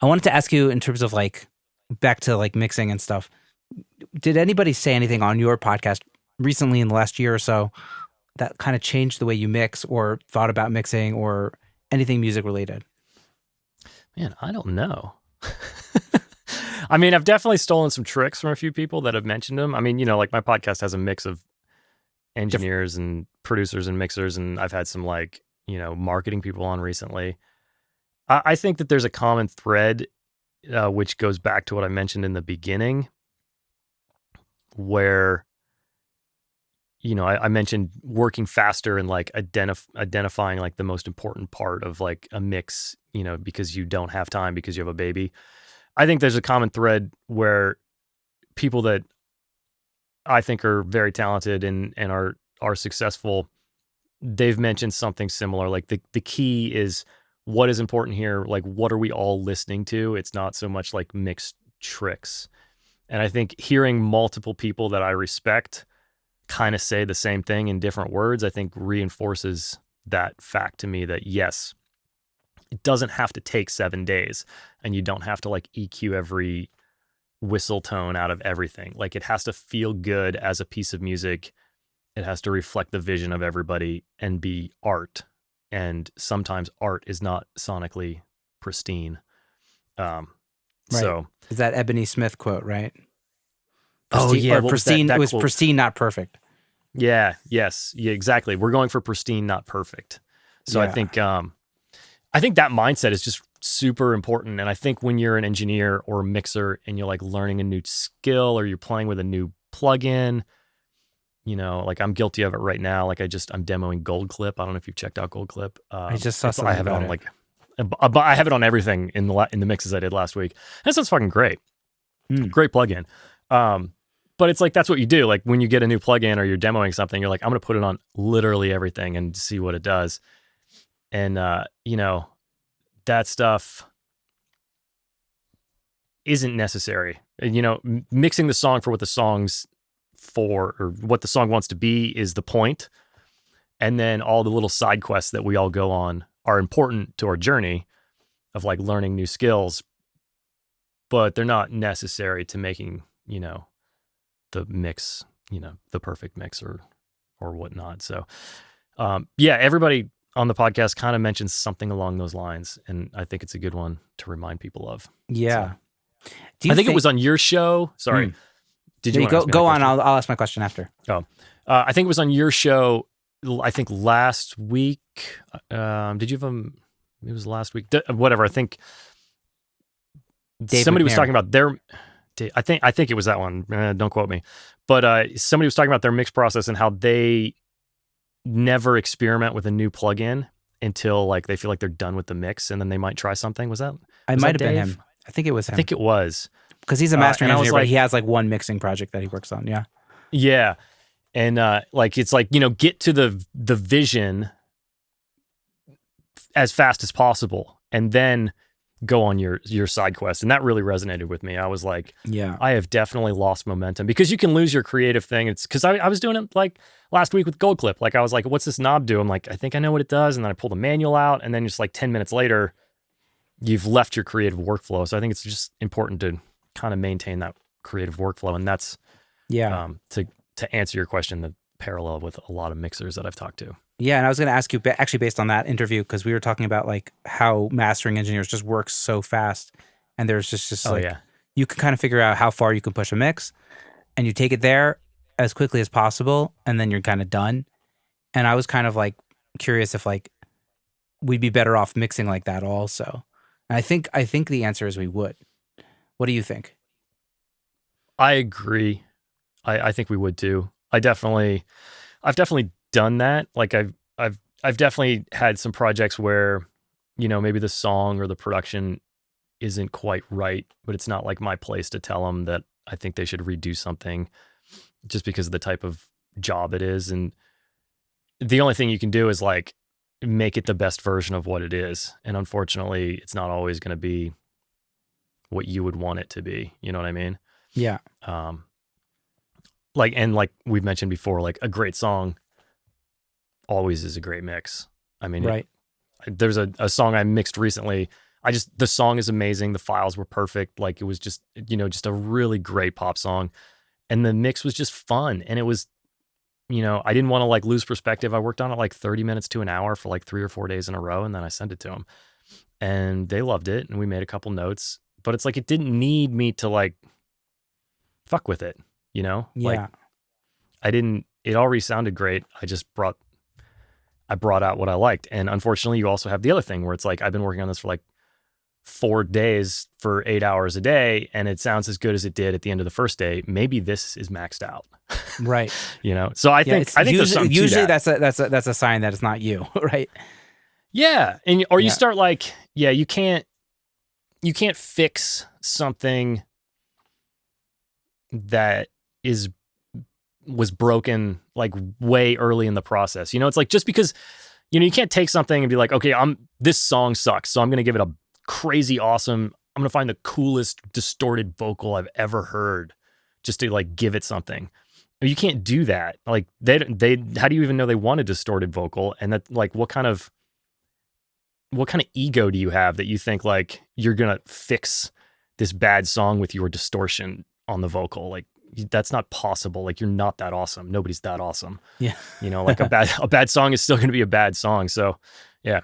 I wanted to ask you in terms of like back to like mixing and stuff. Did anybody say anything on your podcast recently in the last year or so that kind of changed the way you mix or thought about mixing or anything music related? Man, I don't know. I mean, I've definitely stolen some tricks from a few people that have mentioned them. I mean, like my podcast has a mix of engineers and producers and mixers, and I've had some like, marketing people on recently. I think that there's a common thread, which goes back to what I mentioned in the beginning, where, I mentioned working faster and like identifying like the most important part of like a mix, because you don't have time because you have a baby. I think there's a common thread where people that I think are very talented and are successful, they've mentioned something similar. Like the key is what is important here. Like, what are we all listening to? It's not so much like mixed tricks. And I think hearing multiple people that I respect kind of say the same thing in different words, I think reinforces that fact to me that yes, it doesn't have to take 7 days and you don't have to like EQ every whistle tone out of everything. Like it has to feel good as a piece of music. It has to reflect the vision of everybody and be art. And sometimes art is not sonically pristine. Right. So is that Ebony Smith quote, right? Pristine, pristine. That it was quote? Pristine, not perfect. Yeah. Yes. Yeah. Exactly. We're going for pristine, not perfect. So Yeah. I think that mindset is just super important. And I think when you're an engineer or a mixer and you're like learning a new skill or you're playing with a new plugin, like I'm guilty of it right now. Like I'm demoing Gold Clip. I don't know if you've checked out Gold Clip. I just saw something. I have it on like, I have it on everything in the mixes I did last week. And it sounds fucking great. Great plugin. But it's like, that's what you do. Like when you get a new plugin or you're demoing something, you're like, I'm going to put it on literally everything and see what it does. And, that stuff isn't necessary. Mixing the song for what the song's for or what the song wants to be is the point. And then all the little side quests that we all go on are important to our journey of like learning new skills, but they're not necessary to making, the mix, the perfect mix or whatnot. So, everybody on the podcast kind of mentions something along those lines. And I think it's a good one to remind people of. Yeah. So, I think it was on your show. Sorry. Did you go on? I'll ask my question after. I think it was on your show. I think last week. Did you have it was last week. Whatever. I think somebody was talking about their. I think it was that one. Don't quote me. But somebody was talking about their mix process and how they never experiment with a new plugin until like they feel like they're done with the mix, and then they might try something. Was that? I might have been him. I think it was him. I think it was. Because he's a mastering engineer, but he has like one mixing project that he works on. Yeah. Yeah. And like it's like, get to the vision as fast as possible and then go on your side quest. And that really resonated with me. I was like, yeah, I have definitely lost momentum because you can lose your creative thing. It's because I was doing it like last week with Gold Clip. Like I was like, what's this knob do? I'm like, I think I know what it does. And then I pull the manual out and then just like 10 minutes later, you've left your creative workflow. So I think it's just important to kind of maintain that creative workflow. And that's, to answer your question, the parallel with a lot of mixers that I've talked to. Yeah. And I was going to ask you actually based on that interview, because we were talking about like how mastering engineers just work so fast. And there's just you can kind of figure out how far you can push a mix and you take it there as quickly as possible. And then you're kind of done. And I was kind of like curious if like we'd be better off mixing like that also. And I think the answer is we would. What do you think? I agree. I think we would too. I've definitely done that. Like I've definitely had some projects where, maybe the song or the production isn't quite right, but it's not like my place to tell them that I think they should redo something just because of the type of job it is. And the only thing you can do is like make it the best version of what it is. And unfortunately, it's not always going to be what you would want it to be. You know what I mean? Yeah. Like we've mentioned before, like a great song always is a great mix. I mean, right. There's a song I mixed recently. the song is amazing. The files were perfect. Like it was just, just a really great pop song. And the mix was just fun. And it was, I didn't want to like lose perspective. I worked on it like 30 minutes to an hour for like 3 or 4 days in a row. And then I sent it to them and they loved it. And we made a couple notes, but it's like, it didn't need me to like fuck with it, Yeah. Like it already sounded great. I brought out what I liked. And unfortunately, you also have the other thing where it's like, I've been working on this for like 4 days for 8 hours a day, and it sounds as good as it did at the end of the first day. Maybe this is maxed out. Right. So I think there's something to usually that. that's a sign that it's not you, right? Yeah. Or you start like, you can't fix something that was broken like way early in the process. It's like, just because, you can't take something and be like, okay, this song sucks, so I'm going to give it a crazy awesome, I'm going to find the coolest distorted vocal I've ever heard just to like give it something. You can't do that. Like they how do you even know they want a distorted vocal? And that, like, what kind of ego do you have that you think like you're going to fix this bad song with your distortion on the vocal? Like, that's not possible. Like, you're not that awesome. Nobody's that awesome. Yeah. Like a bad song is still going to be a bad song. So yeah,